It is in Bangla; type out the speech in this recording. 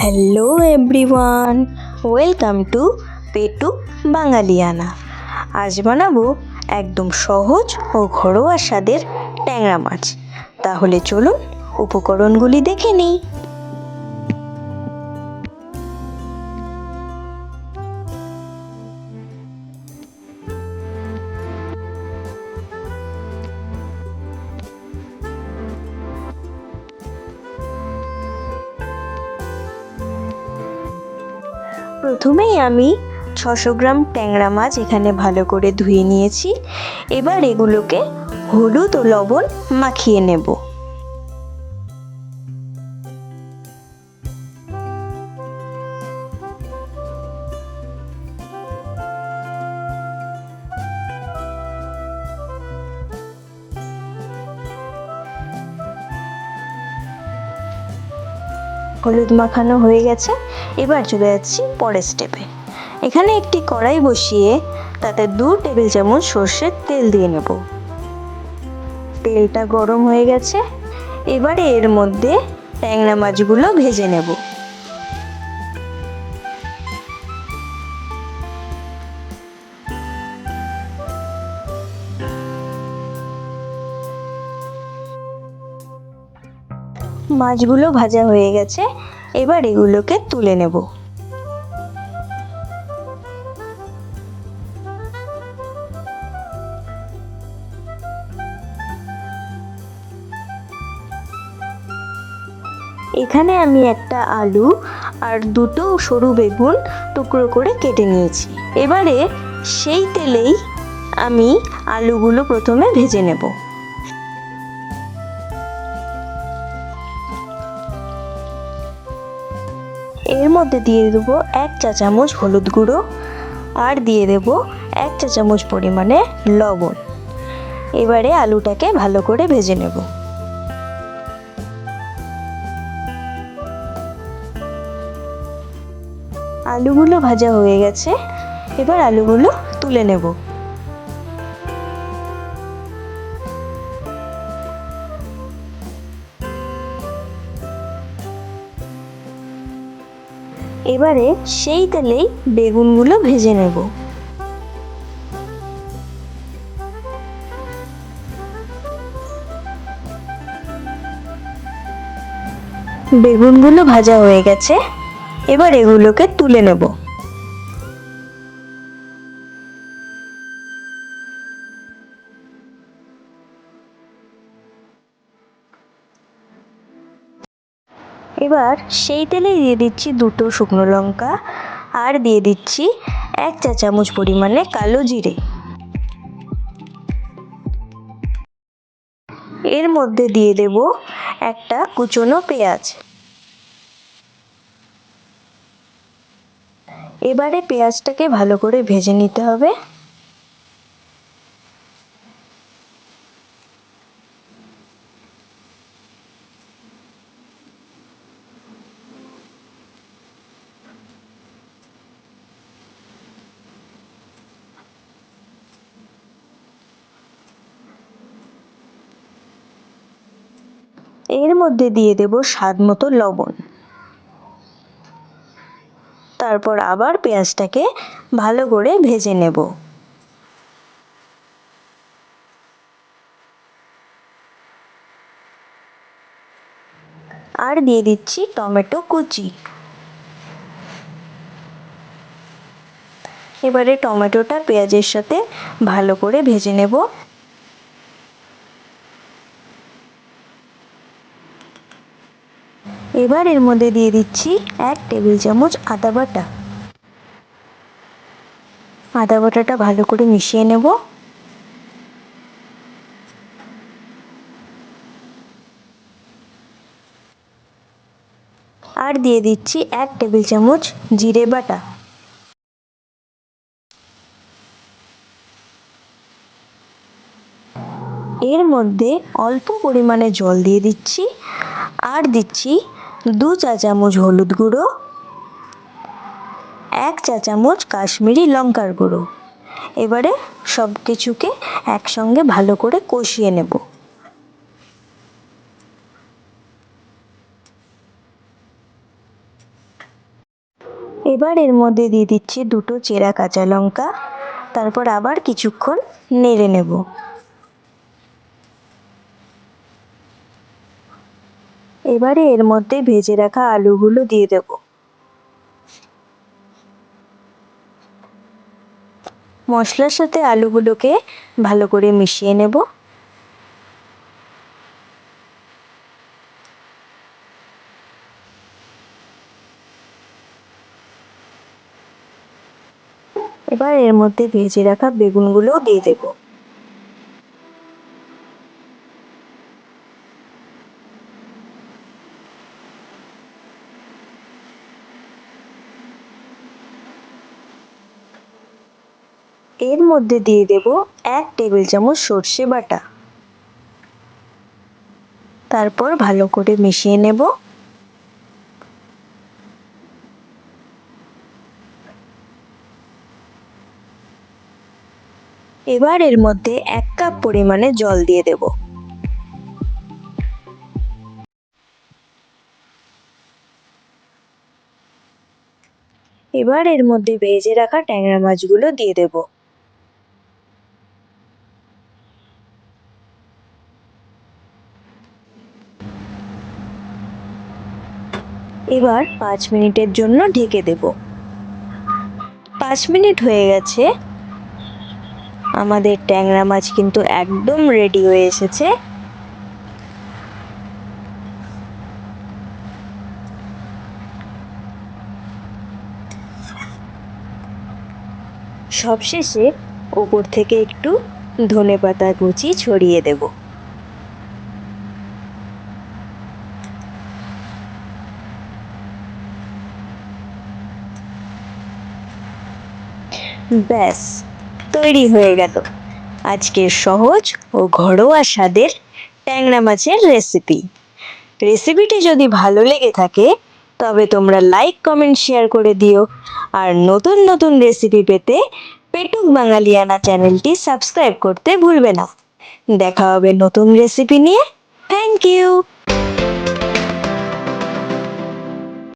Hello everyone, welcome to Petu Bangaliana. আজ বানাবো একদম সহজ ও ঘরোয়া স্বাদের ট্যাংরা মাছ। তাহলে চলুন উপকরণগুলি দেখে নিই। প্রথমেই আমি 600 গ্রাম ট্যাংরা মাছ এখানে ভালো করে ধুয়ে নিয়েছি। এবার এগুলোকে হলুদ ও লবণ মাখিয়ে নেব। হলুদ মাখানো হয়ে গেছে, এবার চলে যাচ্ছি পরের স্টেপে। এখানে একটি কড়াই বসিয়ে তাতে 2 টেবিল চামচ সর্ষের তেল দিয়ে নেব। তেলটা গরম হয়ে গেছে, এবারে এর মধ্যে ট্যাংরা মাছগুলো ভেজে নেব। মাছগুলো ভাজা হয়ে গেছে, এবার এগুলোকে তুলে নেব। এখানে আমি একটা আলু আর 2টো সরু বেগুন টুকরো করে কেটে নিয়েছি। এবারে সেই তেলেই আমি আলুগুলো প্রথমে ভেজে নেব। এর মধ্যে দিয়ে দেবো 1 চা চামচ হলুদ গুঁড়ো আর দিয়ে দেব 1 চা চামচ পরিমাণে লবণ। এবারে আলুটাকে ভালো করে ভেজে নেব। আলুগুলো ভাজা হয়ে গেছে, এবার আলুগুলো তুলে নেব। এবারে সেই তেলেই বেগুনগুলো ভেজে নেব। বেগুনগুলো ভাজা হয়ে গেছে, এবার এগুলোকে তুলে নেব। এবার সেই তেলে দিয়ে দিচ্ছি 2টো শুকনো লঙ্কা আর দিয়ে দিচ্ছি 1 চা চামচ পরিমাণে কালো জিরে। এর মধ্যে দিয়ে দেব একটা কুচনো পেঁয়াজ। এবারে পেঁয়াজটাকে ভালো করে ভেজে নিতে হবে। এর মধ্যে দিয়ে দেব স্বাদ মতো লবণ। তারপর আবার পেঁয়াজটাকে ভালো করে ভেজে নেব। আর দিয়ে দিচ্ছি টমেটো কুচি। এবারে টমেটোটা পেঁয়াজের সাথে ভালো করে ভেজে নেব। এবার এর মধ্যে দিয়ে দিচ্ছি 1 টেবিল চামচ আদা বাটা। আদা বাটাটা ভালো করে মিশিয়ে নেব। আর দিয়ে দিচ্ছি 1 টেবিল চামচ জিরে বাটা। এর মধ্যে অল্প পরিমাণে জল দিয়ে দিচ্ছি আর দিচ্ছি 2 চা চামচ হলুদ গুঁড়ো, 1 চা চামচ কাশ্মীরি লঙ্কার গুঁড়ো। এবারে সব কিছুকে একসঙ্গে ভালো করে কষিয়ে নেব। এবার এর মধ্যে দিয়ে দিচ্ছি দুটো চেরা কাঁচা লঙ্কা, তারপর আবার কিছুক্ষণ নেড়ে নেব। এবারে এর মধ্যে ভেজে রাখা আলুগুলো দিয়ে দেব। মশলার সাথে আলুগুলোকে ভালো করে মিশিয়ে নেব। এবার এর মধ্যে ভেজে রাখা বেগুনগুলোও দিয়ে দেব। এর মধ্যে দিয়ে দেব 1 টেবিল চামচ সর্ষে বাটা, তারপর ভালো করে মিশিয়ে নেব। এবার এর মধ্যে 1 কাপ পরিমাণে জল দিয়ে দেব। এবার এর মধ্যে ভেজে রাখা ট্যাংরা মাছগুলো দিয়ে দেব। এবার 5 মিনিটের জন্য ঢেকে দেব। 5 মিনিট হয়ে গেছে, আমাদের ট্যাংরা মাছ কিন্তু একদম রেডি হয়ে এসেছে। সবশেষে ওপর থেকে একটু ধনেপাতা কুচি ছড়িয়ে দেব। ব্যাস, তৈরি হয়ে গেল আজকের সহজ ও ঘরোয়া স্বাদের ট্যাংরা মাছের রেসিপি। রেসিপিটি যদি ভালো লেগে থাকে তবে তোমরা লাইক কমেন্ট শেয়ার করে দিও, আর নতুন নতুন রেসিপি পেতে পেটুক বাঙালিয়ানা চ্যানেলটি সাবস্ক্রাইব করতে ভুলবে না। দেখা হবে নতুন রেসিপি নিয়ে। Thank you.